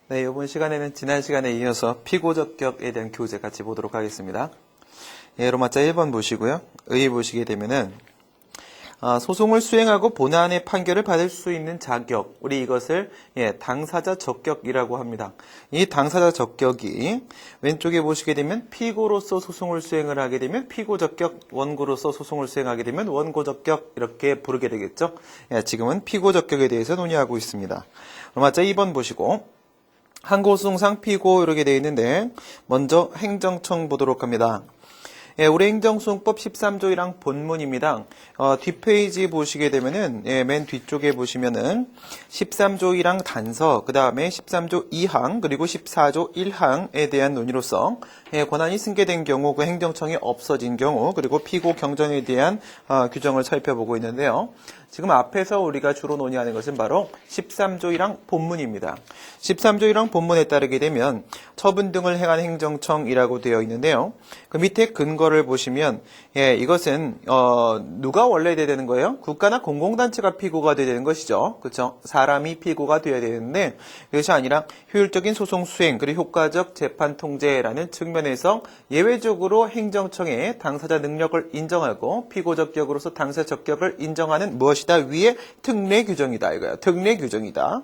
네, 이번 시간에는 지난 시간에 이어서 피고적격에 대한 교재 같이 보도록 하겠습니다. 예, 로마자 1번 보시고요. 의 보시게 되면은 소송을 수행하고 본안의 판결을 받을 수 있는 자격, 우리 이것을 당사자 적격이라고 합니다. 이 당사자 적격이 왼쪽에 보시게 되면 피고로서 소송을 수행을 하게 되면 피고적격, 원고로서 소송을 수행하게 되면 원고적격 이렇게 부르게 되겠죠. 지금은 피고적격에 대해서 논의하고 있습니다. 로마자 2번 보시고 항고소송상 피고 이렇게 되어 있는데 먼저 행정청 보도록 합니다. 우리 행정소송법 13조 1항 본문입니다. 뒷페이지 보시게 되면은 맨 뒤쪽에 보시면은 13조 1항 단서, 그 다음에 13조 2항, 그리고 14조 1항에 대한 논의로서 권한이 승계된 경우, 그 행정청이 없어진 경우, 그리고 피고 경전에 대한 규정을 살펴보고 있는데요. 지금 앞에서 우리가 주로 논의하는 것은 바로 13조 1항 본문입니다. 13조 1항 본문에 따르게 되면 처분 등을 행한 행정청이라고 되어 있는데요. 그 밑에 근거를 보시면 이것은 누가 원래 돼야 되는 거예요? 국가나 공공단체가 피고가 돼야 되는 것이죠. 그렇죠? 사람이 피고가 돼야 되는데 그것이 아니라 효율적인 소송 수행 그리고 효과적 재판 통제라는 측면에서 예외적으로 행정청의 당사자 능력을 인정하고 피고 적격으로서 당사자 적격을 인정하는 무엇이다 위에 특례 규정이다 이거예요. 특례 규정이다.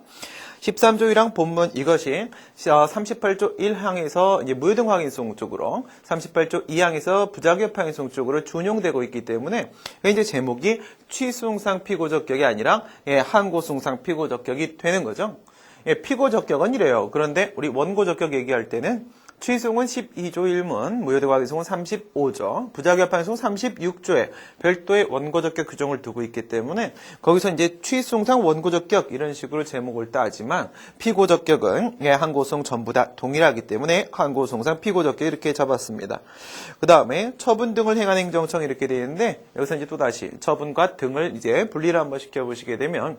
13조 1항 본문 이것이 38조 1항에서 이제 무효등항해송 쪽으로 38조 2항에서 부작위협항해송 쪽으로 준용되고 있기 때문에 이제 제목이 취소송상 피고적격이 아니라 항고소송상 피고적격이 되는 거죠. 피고적격은 이래요. 그런데 우리 원고적격 얘기할 때는 취소송은 12조 1문, 무효등항해송은 35조, 부작위협항해송은 36조에 별도의 원고적격 규정을 두고 있기 때문에 거기서 이제 취소송상 원고적격 이런 식으로 제목을 따지만 피고적격은 항고소송 전부 다 동일하기 때문에 항고소송상 피고적격 이렇게 잡았습니다. 그 다음에 처분 등을 행한 행정청 이렇게 되어 있는데 여기서 이제 또 다시 처분과 등을 이제 분리를 한번 시켜보시게 되면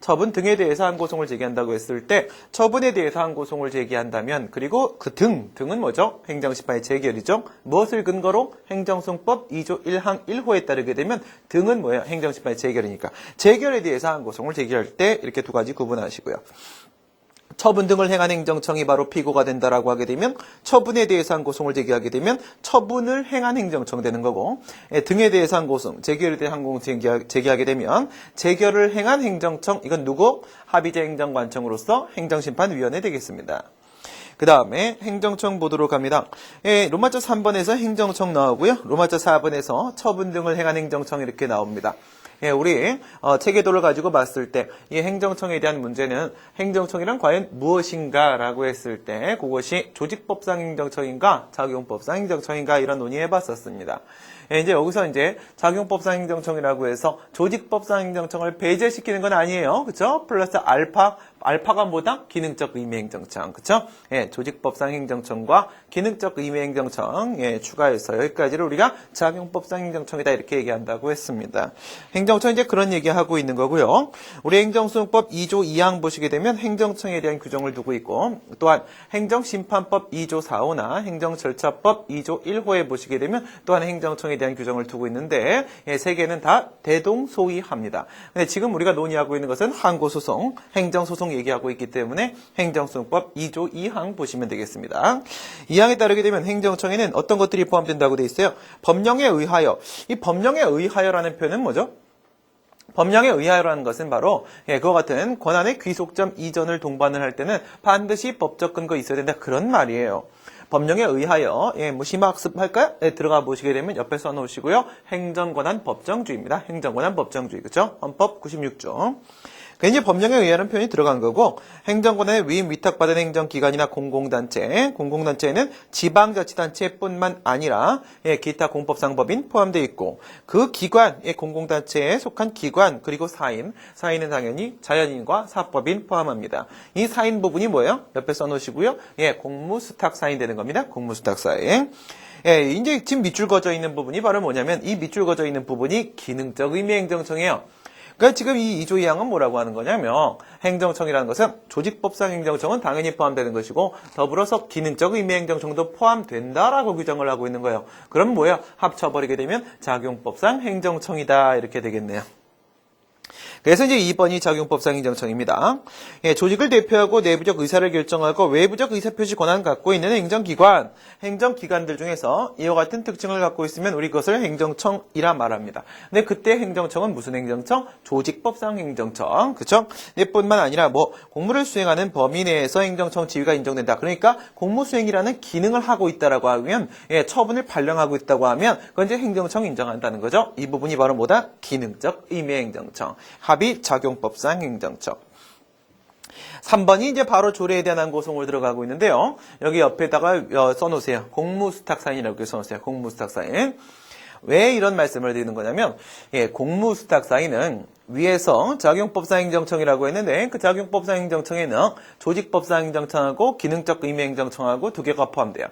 처분 등에 대해서 항고소송을 제기한다고 했을 때 처분에 대해서 항고소송을 제기한다면 그리고 그 등은 뭐죠? 행정심판의 재결이죠. 무엇을 근거로? 행정소송법 2조 1항 1호에 따르게 되면 등은 뭐예요? 행정심판의 재결이니까 재결에 대해서 항고소송을 제기할 때 이렇게 두 가지 구분하시고요. 처분 등을 행한 행정청이 바로 피고가 된다라고 하게 되면 처분에 대해서 항고소송을 제기하게 되면 처분을 행한 행정청 되는 거고 등에 대해서 항고소송, 재결에 대해 항고소송 제기하게 되면 재결을 행한 행정청 이건 누구? 합의제 행정관청으로서 행정심판위원회 되겠습니다. 그 다음에 행정청 보도록 합니다. 로마자 3번에서 행정청 나오고요. 로마자 4번에서 처분 등을 행한 행정청 이렇게 나옵니다. 우리 체계도를 가지고 봤을 때 이 행정청에 대한 문제는 행정청이란 과연 무엇인가라고 했을 때 그것이 조직법상 행정청인가 작용법상 행정청인가 이런 논의해 봤었습니다. 이제 여기서 이제 작용법상 행정청이라고 해서 조직법상 행정청을 배제시키는 건 아니에요. 그렇죠? 플러스 알파가 뭐다? 기능적 의미 행정청. 그렇죠? 조직법상 행정청과 기능적 의미 행정청 추가해서 여기까지를 우리가 작용법상 행정청이다 이렇게 얘기한다고 했습니다. 행정청 이제 그런 얘기하고 있는 거고요. 우리 행정소송법 2조 2항 보시게 되면 행정청에 대한 규정을 두고 있고 또한 행정심판법 2조 4호나 행정절차법 2조 1호에 보시게 되면 또한 행정청에 대한 규정을 두고 있는데 세 개는 다 대동소이합니다. 근데 지금 우리가 논의하고 있는 것은 항고소송, 행정소송 얘기하고 있기 때문에 행정소송법 2조 2항 보시면 되겠습니다. 2항에 따르게 되면 행정청에는 어떤 것들이 포함된다고 되어 있어요? 법령에 의하여. 이 법령에 의하여라는 표현은 뭐죠? 법령에 의하여라는 것은 바로 그와 같은 권한의 귀속점 이전을 동반을 할 때는 반드시 법적 근거 있어야 된다 그런 말이에요. 법령에 의하여 심화학습 할까요? 들어가 보시게 되면 옆에 써놓으시고요. 행정권한 법정주의입니다. 행정권한 법정주의 그렇죠? 헌법 96조. 이제 법령에 의하는 표현이 들어간 거고 행정권의 위임 위탁받은 행정기관이나 공공단체에는 지방자치단체뿐만 아니라 기타 공법상 법인 포함되어 있고 그 기관, 공공단체에 속한 기관 그리고 사인은 당연히 자연인과 사법인 포함합니다. 이 사인 부분이 뭐예요? 옆에 써놓으시고요. 공무수탁 사인 되는 겁니다. 공무수탁 사인. 이제 지금 밑줄 그어져 있는 부분이 바로 뭐냐면 이 밑줄 그어져 있는 부분이 기능적 의미 행정청이에요. 그러니까 지금 이 2조 2항은 뭐라고 하는 거냐면 행정청이라는 것은 조직법상 행정청은 당연히 포함되는 것이고 더불어서 기능적 의미 행정청도 포함된다라고 규정을 하고 있는 거예요. 그럼 뭐예요? 합쳐버리게 되면 작용법상 행정청이다 이렇게 되겠네요. 그래서 이제 2번이 작용법상 행정청입니다. 예, 조직을 대표하고 내부적 의사를 결정하고 외부적 의사표시 권한을 갖고 있는 행정기관, 행정기관들 중에서 이와 같은 특징을 갖고 있으면 우리 그것을 행정청이라 말합니다. 근데 그때 행정청은 무슨 행정청? 조직법상 행정청. 그쵸? 뿐만 아니라 공무를 수행하는 범위 내에서 행정청 지위가 인정된다. 그러니까 공무수행이라는 기능을 하고 있다라고 하면, 예, 처분을 발령하고 있다고 하면 그건 이제 행정청 인정한다는 거죠. 이 부분이 바로 뭐다? 기능적 의미의 행정청. 합의 작용법상 행정청. 3번이 이제 바로 조례에 대한 항고송을 들어가고 있는데요. 여기 옆에다가 써놓으세요. 공무수탁사인이라고 써놓으세요. 공무수탁사인. 왜 이런 말씀을 드리는 거냐면, 예, 공무수탁사인은 위에서 작용법상 행정청이라고 했는데 그 작용법상 행정청에는 조직법상 행정청하고 기능적 의미 행정청하고 두 개가 포함돼요.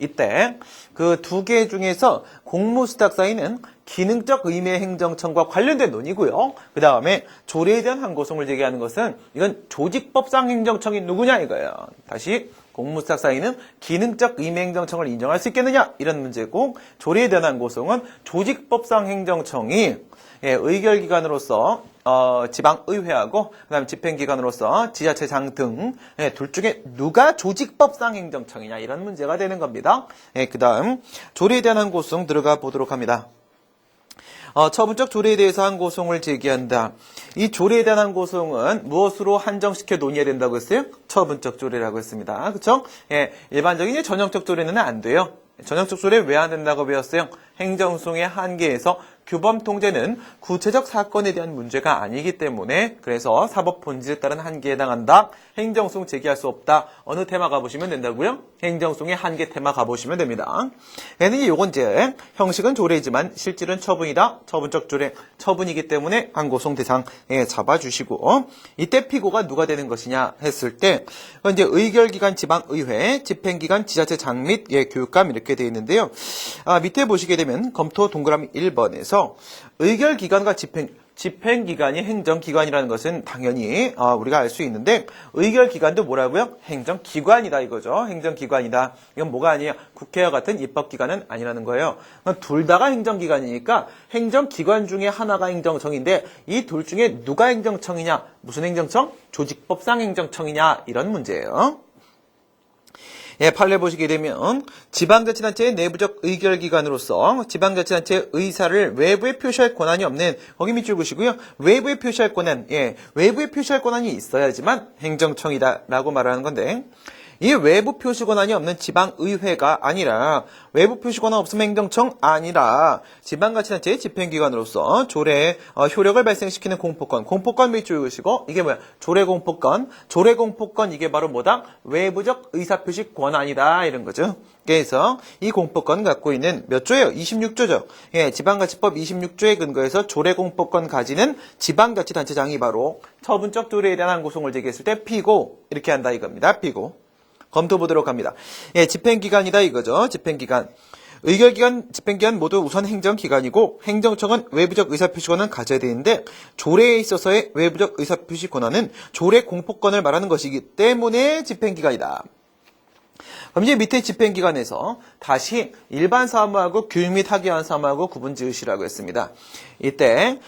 이때 그 두 개 중에서 공무수탁사인은 기능적 의미의 행정청과 관련된 논이고요. 그 다음에 조례에 대한 항고송을 제기하는 것은 이건 조직법상 행정청이 누구냐 이거예요. 다시 공무수탁사인은 기능적 의미 행정청을 인정할 수 있겠느냐 이런 문제고, 조례에 대한 항고송은 조직법상 행정청이, 예, 의결기관으로서 지방의회하고 그다음 집행기관으로서 지자체장 등, 예, 둘 중에 누가 조직법상 행정청이냐 이런 문제가 되는 겁니다. 예, 그다음 조례에 대한 항고송 들어가 보도록 합니다. 처분적 조례에 대해서 항고송을 제기한다. 이 조례에 대한 항고송은 무엇으로 한정시켜 논의해야 된다고 했어요? 처분적 조례라고 했습니다. 그렇죠? 예, 일반적인 전형적 조례는 안 돼요. 전형적 조례 왜 안 된다고 배웠어요? 행정소송의 한계에서 규범 통제는 구체적 사건에 대한 문제가 아니기 때문에, 그래서 사법 본질에 따른 한계에 해당한다. 행정소송 제기할 수 없다. 어느 테마 가보시면 된다고요? 행정소송의 한계 테마 가보시면 됩니다. 얘는 요건 이제 형식은 조례이지만 실질은 처분이다. 처분적 조례, 처분이기 때문에 항고송 대상에 잡아주시고, 이때 피고가 누가 되는 것이냐 했을 때 이제 의결기관 지방의회, 집행기관 지자체장 및, 예, 교육감 이렇게 되어 있는데요. 밑에 보시게 되면 검토 동그라미 1번에서 의결기관과 집행기관이 행정기관이라는 것은 당연히 우리가 알 수 있는데, 의결기관도 뭐라고요? 행정기관이다 이거죠. 행정기관이다. 이건 뭐가 아니에요? 국회와 같은 입법기관은 아니라는 거예요. 둘 다가 행정기관이니까 행정기관 중에 하나가 행정청인데 이 둘 중에 누가 행정청이냐? 무슨 행정청? 조직법상 행정청이냐? 이런 문제예요. 예, 판례 보시게 되면 지방자치단체의 내부적 의결기관으로서 지방자치단체의 의사를 외부에 표시할 권한이 없는, 거기 밑줄 보시고요. 외부에 표시할 권한, 예, 외부에 표시할 권한이 있어야지만 행정청이다라고 말하는 건데, 이 외부 표시 권한이 없는 지방의회가 아니라, 외부 표시 권한 없으면 행정청 아니라 지방자치단체의 집행기관으로서 조례에 효력을 발생시키는 공포권, 공포권 밑줄 그으시고, 이게 뭐야? 조례공포권, 조례공포권, 이게 바로 뭐다? 외부적 의사표시 권한이다 이런 거죠. 그래서 이 공포권 갖고 있는 몇 조예요? 26조죠. 예, 지방자치법 26조에 근거해서 조례공포권 가지는 지방자치단체장이 바로 처분적 조례에 대한 항고송을 제기했을 때 피고, 이렇게 한다 이겁니다. 피고. 검토 보도록 합니다. 예, 집행기관이다 이거죠. 집행기관. 의결기관, 집행기관 모두 우선 행정기관이고, 행정청은 외부적 의사표시권을 가져야 되는데, 조례에 있어서의 외부적 의사표시 권한은 조례 공포권을 말하는 것이기 때문에 집행기관이다. 그럼 이제 밑에 집행기관에서 다시 일반 사무하고 교육 및 학예관 사무하고 구분 지으시라고 했습니다. 이때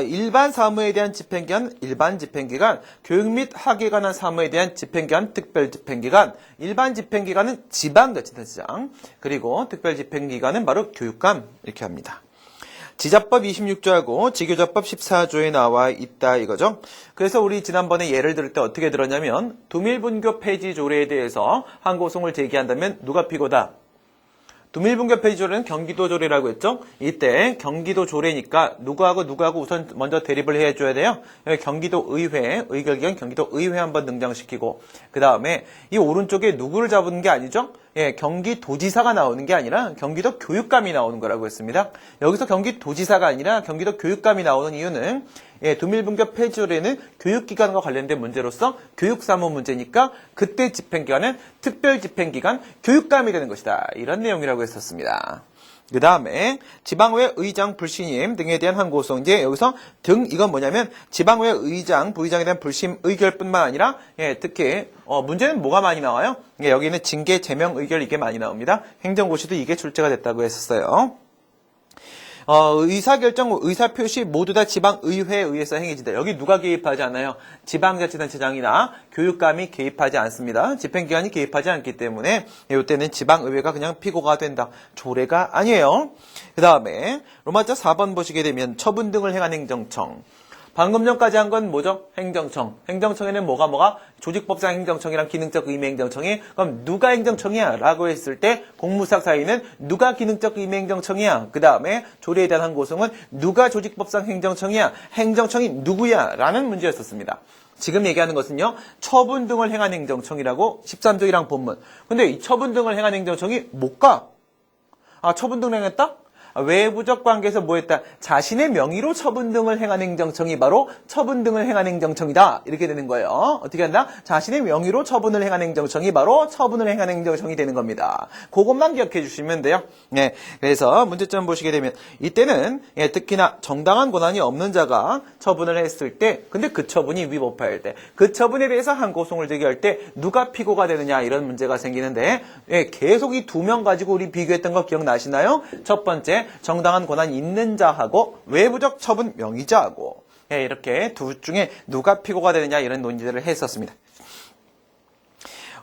일반 사무에 대한 집행기관, 일반 집행기관, 교육 및 학예관 사무에 대한 집행기관, 특별 집행기관, 일반 집행기관은 지방자치단체장, 그리고 특별 집행기관은 바로 교육감, 이렇게 합니다. 지자법 26조하고 지교자법 14조에 나와 있다 이거죠. 그래서 우리 지난번에 예를 들을 때 어떻게 들었냐면, 두밀분교 폐지 조례에 대해서 항고송을 제기한다면 누가 피고다? 두밀분교 폐지 조례는 경기도 조례라고 했죠. 이때 경기도 조례니까 누구하고 우선 먼저 대립을 해줘야 돼요. 경기도 의회, 의결기관 경기도 의회 한번 등장시키고, 그 다음에 이 오른쪽에 누구를 잡은 게 아니죠. 예, 경기도지사가 나오는 게 아니라 경기도 교육감이 나오는 거라고 했습니다. 여기서 경기도지사가 아니라 경기도 교육감이 나오는 이유는, 예, 두밀분교 폐지조례는 교육기관과 관련된 문제로서 교육사무 문제니까 그때 집행기관은 특별집행기관 교육감이 되는 것이다. 이런 내용이라고 했었습니다. 그 다음에 지방의회 의장 불신임 등에 대한 항고송. 이제 여기서 등, 이건 뭐냐면 지방의회 의장, 부의장에 대한 불심 의결뿐만 아니라, 예, 특히 문제는 뭐가 많이 나와요? 예, 여기는 징계 제명 의결, 이게 많이 나옵니다. 행정고시도 이게 출제가 됐다고 했었어요. 의사결정, 의사표시 모두 다 지방의회에 의해서 행해진다. 여기 누가 개입하지 않아요? 지방자치단체장이나 교육감이 개입하지 않습니다. 집행기관이 개입하지 않기 때문에 이때는 지방의회가 그냥 피고가 된다. 조례가 아니에요. 그 다음에 로마자 4번 보시게 되면 처분 등을 행한 행정청. 방금 전까지 한 건 뭐죠? 행정청. 행정청에는 뭐가? 조직법상 행정청이랑 기능적 의미 행정청이. 그럼 누가 행정청이야? 라고 했을 때 공무사 사이는 누가 기능적 의미 행정청이야? 그 다음에 조례에 대한 항고성은 누가 조직법상 행정청이야? 행정청이 누구야? 라는 문제였었습니다. 지금 얘기하는 것은요. 처분 등을 행한 행정청이라고 13조 1항 본문. 근데 이 처분 등을 행한 행정청이 뭘까? 처분 등을 행했다? 외부적 관계에서 뭐 했다? 자신의 명의로 처분 등을 행한 행정청이 바로 처분 등을 행한 행정청이다. 이렇게 되는 거예요. 어떻게 한다? 자신의 명의로 처분을 행한 행정청이 바로 처분을 행한 행정청이 되는 겁니다. 그것만 기억해 주시면 돼요. 네, 그래서 문제점 보시게 되면 이때는 특히나 정당한 권한이 없는 자가 처분을 했을 때 근데 그 처분이 위법할 때 그 처분에 대해서 항고송을 제기할 때 누가 피고가 되느냐 이런 문제가 생기는데 계속 이 두 명 가지고 우리 비교했던 거 기억나시나요? 첫 번째 정당한 권한이 있는 자하고 외부적 처분 명의자하고 이렇게 둘 중에 누가 피고가 되느냐 이런 논의들을 했었습니다.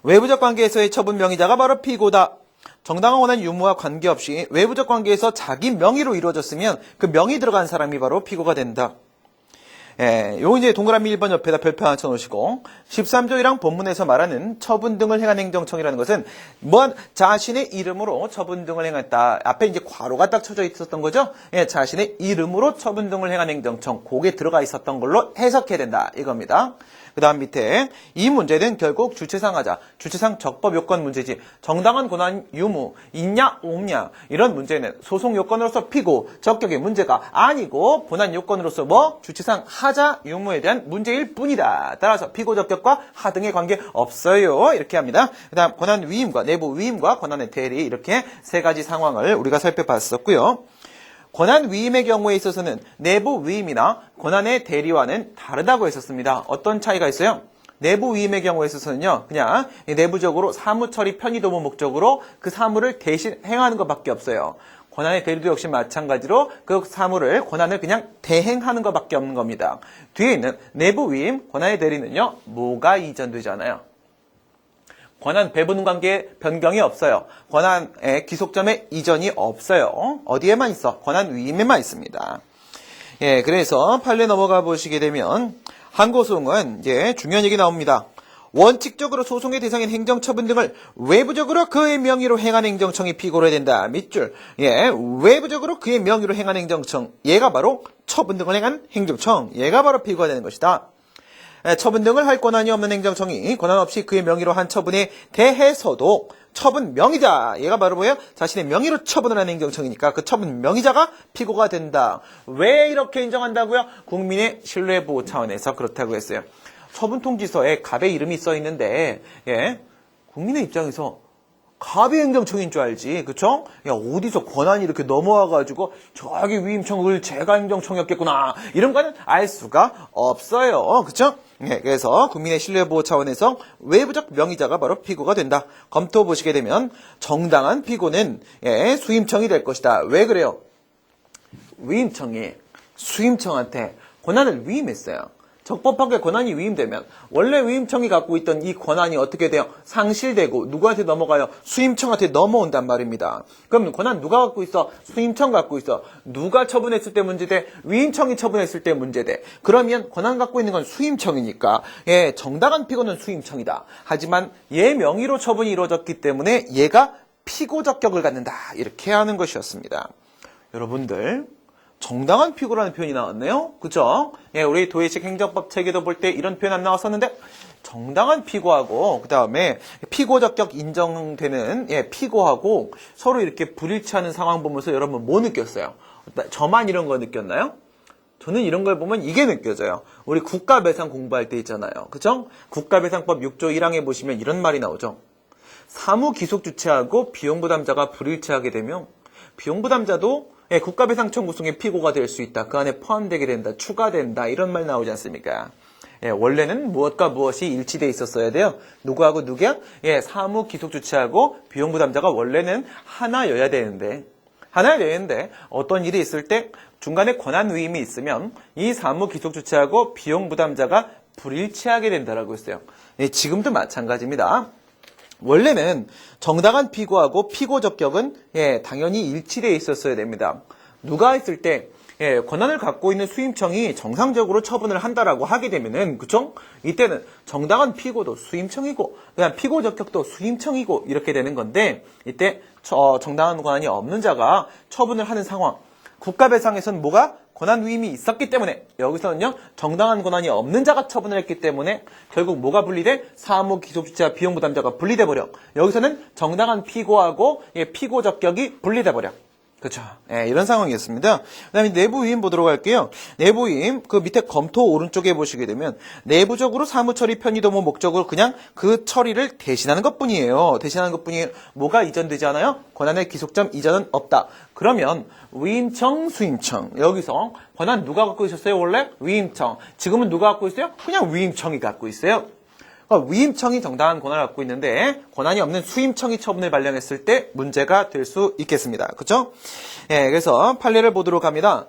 외부적 관계에서의 처분 명의자가 바로 피고다. 정당한 권한 유무와 관계없이 외부적 관계에서 자기 명의로 이루어졌으면 그 명의 들어간 사람이 바로 피고가 된다. 요 이제 동그라미 1번 옆에다 별표 하나 쳐놓으시고 13조 1항 본문에서 말하는 처분 등을 행한 행정청이라는 것은 자신의 이름으로 처분 등을 행했다. 앞에 이제 괄호가 딱 쳐져 있었던 거죠. 자신의 이름으로 처분 등을 행한 행정청 그게 들어가 있었던 걸로 해석해야 된다 이겁니다. 그 다음 밑에 이 문제는 결국 주체상 하자. 주체상 적법 요건 문제지. 정당한 권한 유무 있냐 없냐 이런 문제는 소송 요건으로서 피고 적격의 문제가 아니고 본안 요건으로서 주체상 하자 유무에 대한 문제일 뿐이다. 따라서 피고 적격과 하등의 관계 없어요. 이렇게 합니다. 그 다음 권한 위임과 내부 위임과 권한의 대리 이렇게 세 가지 상황을 우리가 살펴봤었고요. 권한 위임의 경우에 있어서는 내부 위임이나 권한의 대리와는 다르다고 했었습니다. 어떤 차이가 있어요? 내부 위임의 경우에 있어서는요. 그냥 내부적으로 사무처리 편의도모 목적으로 그 사무를 대신 행하는 것밖에 없어요. 권한의 대리도 역시 마찬가지로 그 사무를 권한을 그냥 대행하는 것밖에 없는 겁니다. 뒤에 있는 내부 위임, 권한의 대리는요. 뭐가 이전되잖아요. 권한 배분 관계에 변경이 없어요. 권한의 기속점에 이전이 없어요. 어디에만 있어? 권한 위임에만 있습니다. 그래서 판례 넘어가 보시게 되면 항고소송은 중요한 얘기 나옵니다. 원칙적으로 소송의 대상인 행정처분 등을 외부적으로 그의 명의로 행한 행정청이 피고로 된다. 밑줄. 외부적으로 그의 명의로 행한 행정청. 얘가 바로 처분 등을 행한 행정청. 얘가 바로 피고가 되는 것이다. 처분 등을 할 권한이 없는 행정청이 권한 없이 그의 명의로 한 처분에 대해서도 처분 명의자, 얘가 바로 뭐예요? 자신의 명의로 처분을 하는 행정청이니까 그 처분 명의자가 피고가 된다. 왜 이렇게 인정한다고요? 국민의 신뢰 보호 차원에서 그렇다고 했어요. 처분 통지서에 갑의 이름이 써 있는데 국민의 입장에서 갑이 행정청인 줄 알지, 그쵸? 야, 어디서 권한이 이렇게 넘어와가지고 저기 위임청을 제가 행정청이었겠구나 이런 거는 알 수가 없어요, 그쵸? 그래서 국민의 신뢰보호 차원에서 외부적 명의자가 바로 피고가 된다. 검토 보시게 되면 정당한 피고는 수임청이 될 것이다. 왜 그래요? 위임청이 수임청한테 권한을 위임했어요. 적법하게 권한이 위임되면 원래 위임청이 갖고 있던 이 권한이 어떻게 돼요? 상실되고 누구한테 넘어가요? 수임청한테 넘어온단 말입니다. 그럼 권한 누가 갖고 있어? 수임청 갖고 있어. 누가 처분했을 때 문제돼? 위임청이 처분했을 때 문제돼. 그러면 권한 갖고 있는 건 수임청이니까 정당한 피고는 수임청이다. 하지만 얘 명의로 처분이 이루어졌기 때문에 얘가 피고 적격을 갖는다. 이렇게 하는 것이었습니다. 여러분들 정당한 피고라는 표현이 나왔네요. 그죠? 우리 도의식 행정법 체계도 볼 때 이런 표현 안 나왔었는데 정당한 피고하고 그 다음에 피고 적격 인정되는 피고하고 서로 이렇게 불일치하는 상황 보면서 여러분 뭐 느꼈어요? 저만 이런 거 느꼈나요? 저는 이런 걸 보면 이게 느껴져요. 우리 국가배상 공부할 때 있잖아요. 그죠? 국가배상법 6조 1항에 보시면 이런 말이 나오죠. 사무기속주체하고 비용부담자가 불일치하게 되면 비용부담자도 국가배상 청구송의 피고가 될 수 있다. 그 안에 포함되게 된다. 추가된다. 이런 말 나오지 않습니까? 원래는 무엇과 무엇이 일치돼 있었어야 돼요. 누구하고 누구야? 사무기속주체하고 비용부담자가 원래는 하나여야 되는데 하나를 내는데 어떤 일이 있을 때 중간에 권한 위임이 있으면 이 사무 기속 주체하고 비용 부담자가 불일치하게 된다라고 했어요. 예, 지금도 마찬가지입니다. 원래는 정당한 피고하고 피고 적격은 당연히 일치되어 있었어야 됩니다. 누가 있을 때 권한을 갖고 있는 수임청이 정상적으로 처분을 한다라고 하게 되면은, 그쵸? 이때는 정당한 피고도 수임청이고, 그냥 피고 적격도 수임청이고, 이렇게 되는 건데, 이때 정당한 권한이 없는 자가 처분을 하는 상황. 국가배상에서는 뭐가? 권한 위임이 있었기 때문에, 여기서는요, 정당한 권한이 없는 자가 처분을 했기 때문에, 결국 뭐가 분리돼? 사무 기속주체와 비용 부담자가 분리돼 버려. 여기서는 정당한 피고하고 피고 적격이 분리돼 버려. 그렇죠. 이런 상황이었습니다. 그 다음에 내부 위임 보도록 할게요. 내부 위임, 그 밑에 검토 오른쪽에 보시게 되면 내부적으로 사무처리 편의도모 목적으로 그냥 그 처리를 대신하는 것뿐이에요. 대신하는 것뿐이에요. 뭐가 이전되지 않아요? 권한의 기속점 이전은 없다. 그러면 위임청, 수임청. 여기서 권한 누가 갖고 있었어요? 원래? 위임청. 지금은 누가 갖고 있어요? 그냥 위임청이 갖고 있어요. 위임청이 정당한 권한을 갖고 있는데 권한이 없는 수임청이 처분을 발령했을 때 문제가 될 수 있겠습니다. 그렇죠? 그래서 판례를 보도록 합니다.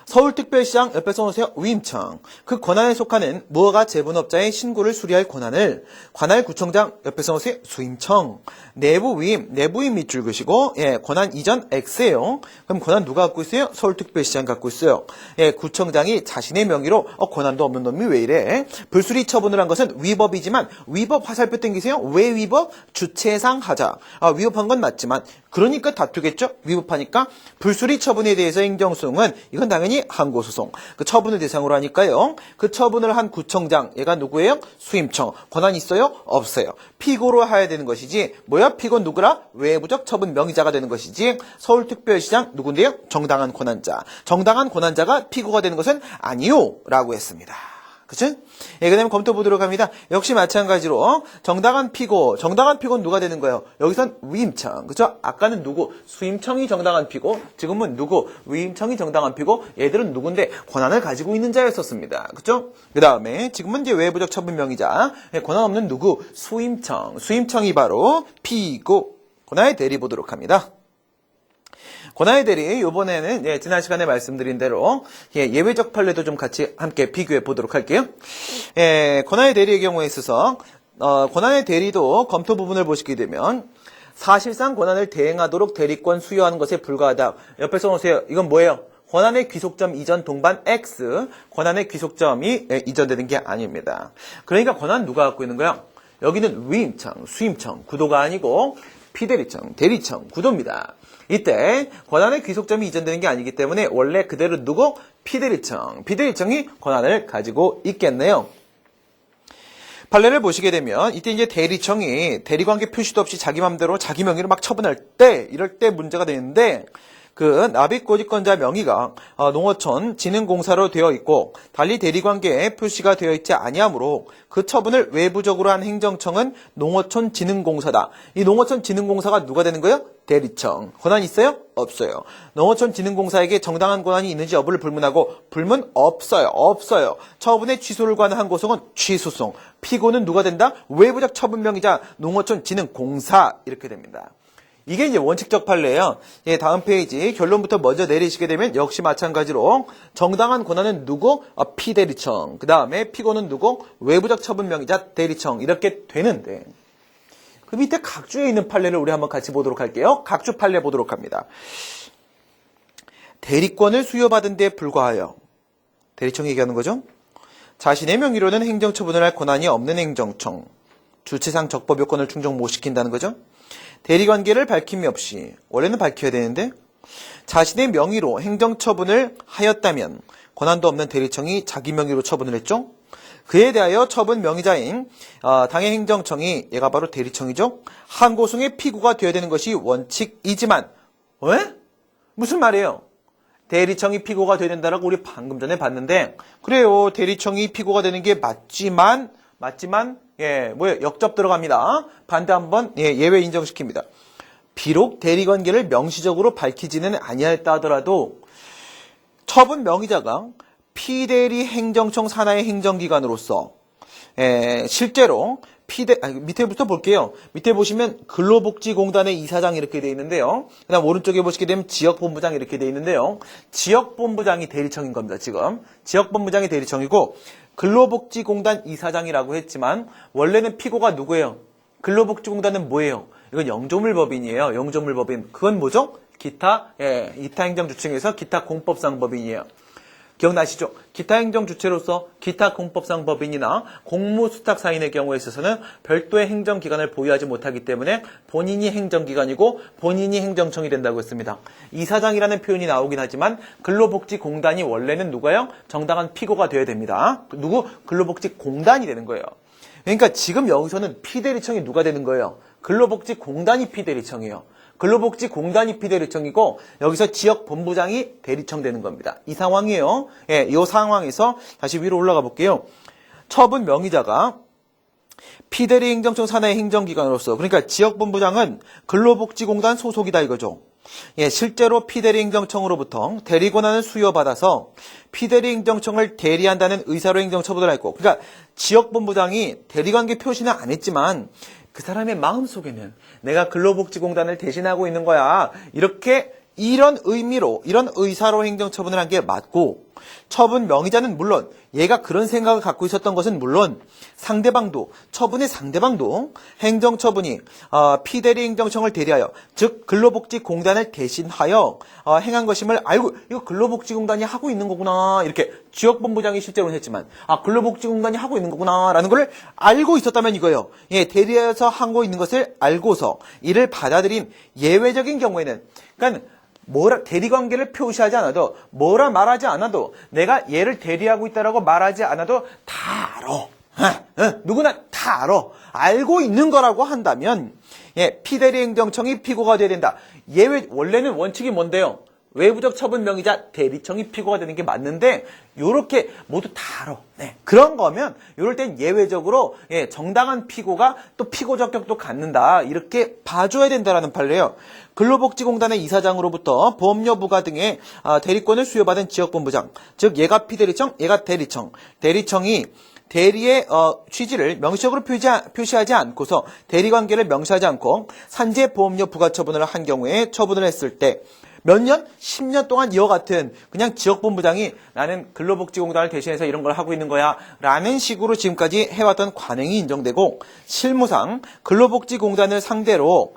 서울특별시장 옆에 써놓으세요. 위임청. 그 권한에 속하는 무허가 재분업자의 신고를 수리할 권한을 관할구청장 옆에 써놓으세요. 수임청. 내부 위임 밑줄 그시고 권한 이전 X예요. 그럼 권한 누가 갖고 있어요? 서울특별시장 갖고 있어요. 구청장이 자신의 명의로 권한도 없는 놈이 왜 이래? 불수리 처분을 한 것은 위법이지만 위법 화살표 땡기세요. 왜 위법? 주체상 하자. 위법한 건 맞지만 그러니까 다투겠죠? 위법하니까 불수리 처분에 대해서 행정소송은 이건 당연히 항고소송. 그 처분을 대상으로 하니까요. 그 처분을 한 구청장 얘가 누구예요? 수임청. 권한 있어요? 없어요. 피고로 해야 되는 것이지 뭐야? 피고 누구라? 외부적 처분 명의자가 되는 것이지 서울특별시장 누군데요? 정당한 권한자. 정당한 권한자가 피고가 되는 것은 아니요 라고 했습니다. 그치? 그 다음에 검토 보도록 합니다. 역시 마찬가지로 정당한 피고는 누가 되는 거예요? 여기선 위임청. 그쵸? 아까는 누구? 수임청이 정당한 피고, 지금은 누구? 위임청이 정당한 피고, 얘들은 누군데? 권한을 가지고 있는 자였었습니다. 그쵸? 그 다음에 지금은 이제 외부적 처분 명의자, 권한 없는 누구? 수임청. 수임청이 바로 피고. 권한의 대리 보도록 합니다. 권한의 대리, 이번에는 지난 시간에 말씀드린 대로 예외적 판례도 좀 같이 함께 비교해 보도록 할게요. 권한의 대리의 경우에 있어서 권한의 대리도 검토 부분을 보시게 되면 사실상 권한을 대행하도록 대리권 수여하는 것에 불과하다. 옆에 써놓으세요. 이건 뭐예요? 권한의 귀속점 이전 동반 X, 권한의 귀속점이 이전되는 게 아닙니다. 그러니까 권한 누가 갖고 있는 거야? 여기는 위임청, 수임청, 구도가 아니고 피대리청, 대리청, 구도입니다. 이때 권한의 귀속점이 이전되는 게 아니기 때문에 원래 그대로 누구? 피대리청이 권한을 가지고 있겠네요. 판례를 보시게 되면 이때 이제 대리청이 대리관계 표시도 없이 자기 맘대로 자기 명의로 막 처분할 때 이럴 때 문제가 되는데 그 납입고지권자 명의가 농어촌 진흥공사로 되어 있고 달리 대리관계에 표시가 되어 있지 아니하므로 그 처분을 외부적으로 한 행정청은 농어촌 진흥공사다. 이 농어촌 진흥공사가 누가 되는 거예요? 대리청. 권한 있어요? 없어요. 농어촌 진흥공사에게 정당한 권한이 있는지 여부를 불문하고 불문 없어요. 처분의 취소를 관한 항고소는 취소송. 피고는 누가 된다? 외부적 처분명의자 농어촌 진흥공사 이렇게 됩니다. 이게 이제 원칙적 판례예요. 다음 페이지 결론부터 먼저 내리시게 되면 역시 마찬가지로 정당한 권한은 누구? 피대리청. 그 다음에 피고는 누구? 외부적 처분명의자 대리청. 이렇게 되는데 그 밑에 각주에 있는 판례를 우리 한번 같이 보도록 할게요. 각주 판례 보도록 합니다. 대리권을 수여받은 데 불과하여 대리청이 얘기하는 거죠. 자신의 명의로는 행정처분을 할 권한이 없는 행정청. 주체상 적법 요건을 충족 못 시킨다는 거죠. 대리관계를 밝힘이 없이 원래는 밝혀야 되는데 자신의 명의로 행정처분을 하였다면 권한도 없는 대리청이 자기 명의로 처분을 했죠. 그에 대하여 처분 명의자인 당해 행정청이 얘가 바로 대리청이죠. 항고송의 피고가 되어야 되는 것이 원칙이지만 왜? 무슨 말이에요? 대리청이 피고가 되어야 된다라고 우리 방금 전에 봤는데 그래요. 대리청이 피고가 되는 게 맞지만 뭐예요? 역접 들어갑니다. 반대 한번 예외 인정시킵니다. 비록 대리관계를 명시적으로 밝히지는 아니했다 하더라도 처분 명의자가 피대리 행정청 산하의 행정기관으로서 실제로 밑에부터 볼게요. 밑에 보시면 근로복지공단의 이사장 이렇게 돼 있는데요. 그 다음 오른쪽에 보시게 되면 지역본부장 이렇게 돼 있는데요. 지역본부장이 대리청인 겁니다, 지금. 지역본부장이 대리청이고, 근로복지공단 이사장이라고 했지만, 원래는 피고가 누구예요? 근로복지공단은 뭐예요? 이건 영조물법인이에요. 영조물법인. 그건 뭐죠? 기타 행정주체에서 기타 공법상 법인이에요. 기억나시죠? 기타 행정주체로서 기타 공법상 법인이나 공무수탁사인의 경우에 있어서는 별도의 행정기관을 보유하지 못하기 때문에 본인이 행정기관이고 본인이 행정청이 된다고 했습니다. 이사장이라는 표현이 나오긴 하지만 근로복지공단이 원래는 누가요? 정당한 피고가 되어야 됩니다. 누구? 근로복지공단이 되는 거예요. 그러니까 지금 여기서는 피대리청이 누가 되는 거예요? 근로복지공단이 피대리청이에요. 근로복지공단이 피대리청이고 여기서 지역본부장이 대리청 되는 겁니다. 이 상황이에요. 이 상황에서 다시 위로 올라가 볼게요. 처분 명의자가 피대리 행정청 산하의 행정기관으로서 그러니까 지역본부장은 근로복지공단 소속이다 이거죠. 실제로 피대리 행정청으로부터 대리 권한을 수여받아서 피대리 행정청을 대리한다는 의사로 행정처분을 했고 그러니까 지역본부장이 대리관계 표시는 안 했지만 그 사람의 마음속에는 내가 근로복지공단을 대신하고 있는 거야. 이런 의미로, 이런 의사로 행정처분을 한 게 맞고, 처분 명의자는 물론, 얘가 그런 생각을 갖고 있었던 것은 물론, 처분의 상대방도 행정처분이, 피대리 행정청을 대리하여, 즉, 근로복지공단을 대신하여, 행한 것임을 알고, 이거 근로복지공단이 하고 있는 거구나. 이렇게 지역본부장이 실제로는 했지만, 근로복지공단이 하고 있는 거구나. 라는 걸 알고 있었다면 이거예요. 대리해서 하고 있는 것을 알고서 이를 받아들인 예외적인 경우에는, 그러니까, 대리관계를 표시하지 않아도, 뭐라 말하지 않아도, 내가 얘를 대리하고 있다라고 말하지 않아도 다 알아. 누구나 다 알아. 알고 있는 거라고 한다면, 피대리 행정청이 피고가 돼야 된다. 원래는 원칙이 뭔데요? 외부적 처분 명의자 대리청이 피고가 되는 게 맞는데 요렇게 모두 다 알아. 그런 거면 요럴 땐 예외적으로 정당한 피고가 또 피고 적격도 갖는다. 이렇게 봐줘야 된다라는 판례예요. 근로복지공단의 이사장으로부터 보험료 부과 등의 대리권을 수여받은 지역본부장, 즉 얘가 피대리청, 얘가 대리청. 대리청이 대리의 취지를 명시적으로 표시하지 않고서 대리관계를 명시하지 않고 산재보험료 부과 처분을 한 경우에 처분을 했을 때 몇 년? 10년 동안 이와 같은 그냥 지역본부장이 나는 근로복지공단을 대신해서 이런 걸 하고 있는 거야 라는 식으로 지금까지 해왔던 관행이 인정되고 실무상 근로복지공단을 상대로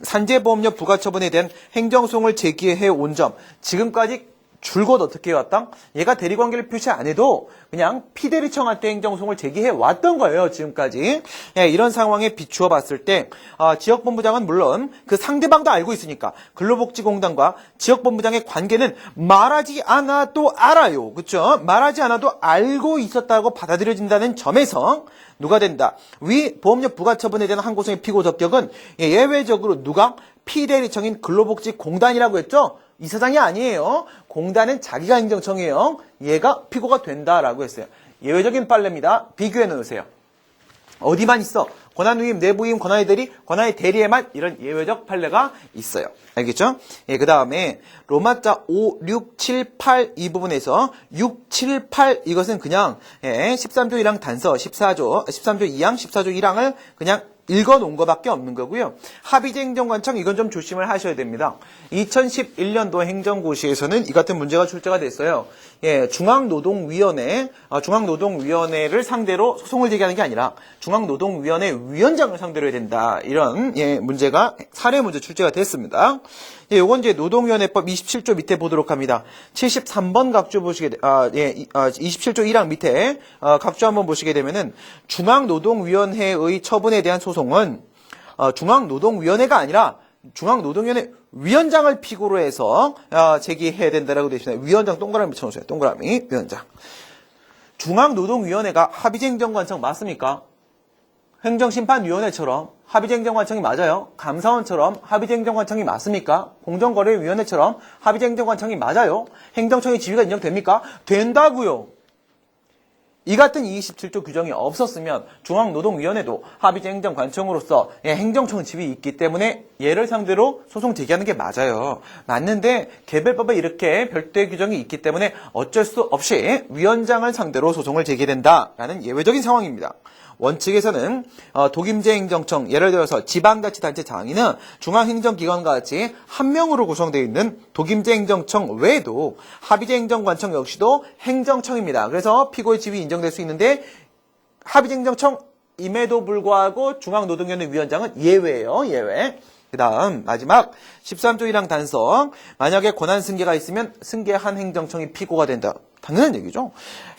산재보험료 부과 처분에 대한 행정소송을 제기해 온 점 지금까지 줄곧 어떻게 해왔다? 얘가 대리관계를 표시 안 해도 그냥 피대리청한테 행정소송을 제기해 왔던 거예요, 지금까지. 이런 상황에 비추어 봤을 때, 지역본부장은 물론 그 상대방도 알고 있으니까 근로복지공단과 지역본부장의 관계는 말하지 않아도 알아요. 그쵸? 말하지 않아도 알고 있었다고 받아들여진다는 점에서 누가 된다? 위 보험료 부과 처분에 대한 항고성의 피고 적격은 예외적으로 누가? 피대리청인 근로복지공단이라고 했죠? 이사장이 아니에요. 공단은 자기가 행정청이에요. 얘가 피고가 된다라고 했어요. 예외적인 판례입니다. 비교해 놓으세요. 어디만 있어? 권한위임, 내부위임, 권한의 대리, 권한의 대리에만 이런 예외적 판례가 있어요. 알겠죠? 그 다음에 로마자 5, 6, 7, 8 이 부분에서 6, 7, 8 이것은 그냥 13조 1항 단서, 13조 2항, 14조 1항을 그냥 읽어놓은 것밖에 없는 거고요. 합의제 행정관청 이건 좀 조심을 하셔야 됩니다. 2011년도 행정고시에서는 이 같은 문제가 출제가 됐어요. 중앙노동위원회를 상대로 소송을 제기하는 게 아니라 중앙노동위원회 위원장을 상대로 해야 된다. 이런 문제가 사례 문제 출제가 됐습니다. 요건 이제 노동위원회법 27조 밑에 보도록 합니다. 73번 각주 보시게 27조 1항 밑에 각주 한번 보시게 되면은 중앙노동위원회의 처분에 대한 소송은 중앙노동위원회가 아니라 중앙노동위원회 위원장을 피고로 해서 제기해야 된다라고 되어 있습니다. 위원장 동그라미 붙여놓으세요. 동그라미 위원장. 중앙노동위원회가 합의제행정관청 맞습니까? 행정심판위원회처럼 합의제행정관청이 맞아요? 감사원처럼 합의제행정관청이 맞습니까? 공정거래위원회처럼 합의제행정관청이 맞아요? 행정청의 지위가 인정됩니까? 된다고요. 이 같은 27조 규정이 없었으면 중앙노동위원회도 합의제 행정관청으로서 행정청 지위 있기 때문에 얘를 상대로 소송 제기하는 게 맞아요. 맞는데 개별법에 이렇게 별도의 규정이 있기 때문에 어쩔 수 없이 위원장을 상대로 소송을 제기된다라는 예외적인 상황입니다. 원칙에서는 독임제 행정청, 예를 들어서 지방자치단체 장의는 중앙행정기관과 같이 한 명으로 구성되어 있는 독임제 행정청 외에도 합의제 행정관청 역시도 행정청입니다. 그래서 피고의 지위 인정될 수 있는데 합의제 행정청임에도 불구하고 중앙노동위원회 위원장은 예외예요. 예외. 그 다음 마지막 13조 1항 단성. 만약에 권한 승계가 있으면 승계한 행정청이 피고가 된다. 당연한 얘기죠.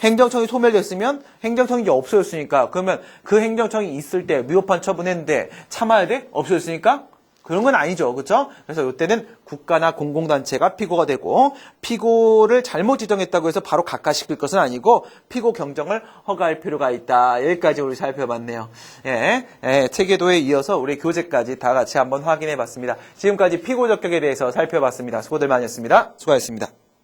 행정청이 소멸됐으면 행정청이 이제 없어졌으니까 그러면 그 행정청이 있을 때 위법한 처분했는데 참아야 돼? 없어졌으니까? 그런 건 아니죠. 그렇죠? 그래서 이때는 국가나 공공단체가 피고가 되고 피고를 잘못 지정했다고 해서 바로 각하시킬 것은 아니고 피고 경정을 허가할 필요가 있다. 여기까지 우리 살펴봤네요. 체계도에 이어서 우리 교재까지 다 같이 한번 확인해 봤습니다. 지금까지 피고 적격에 대해서 살펴봤습니다. 수고들 많이 했습니다. 수고하셨습니다.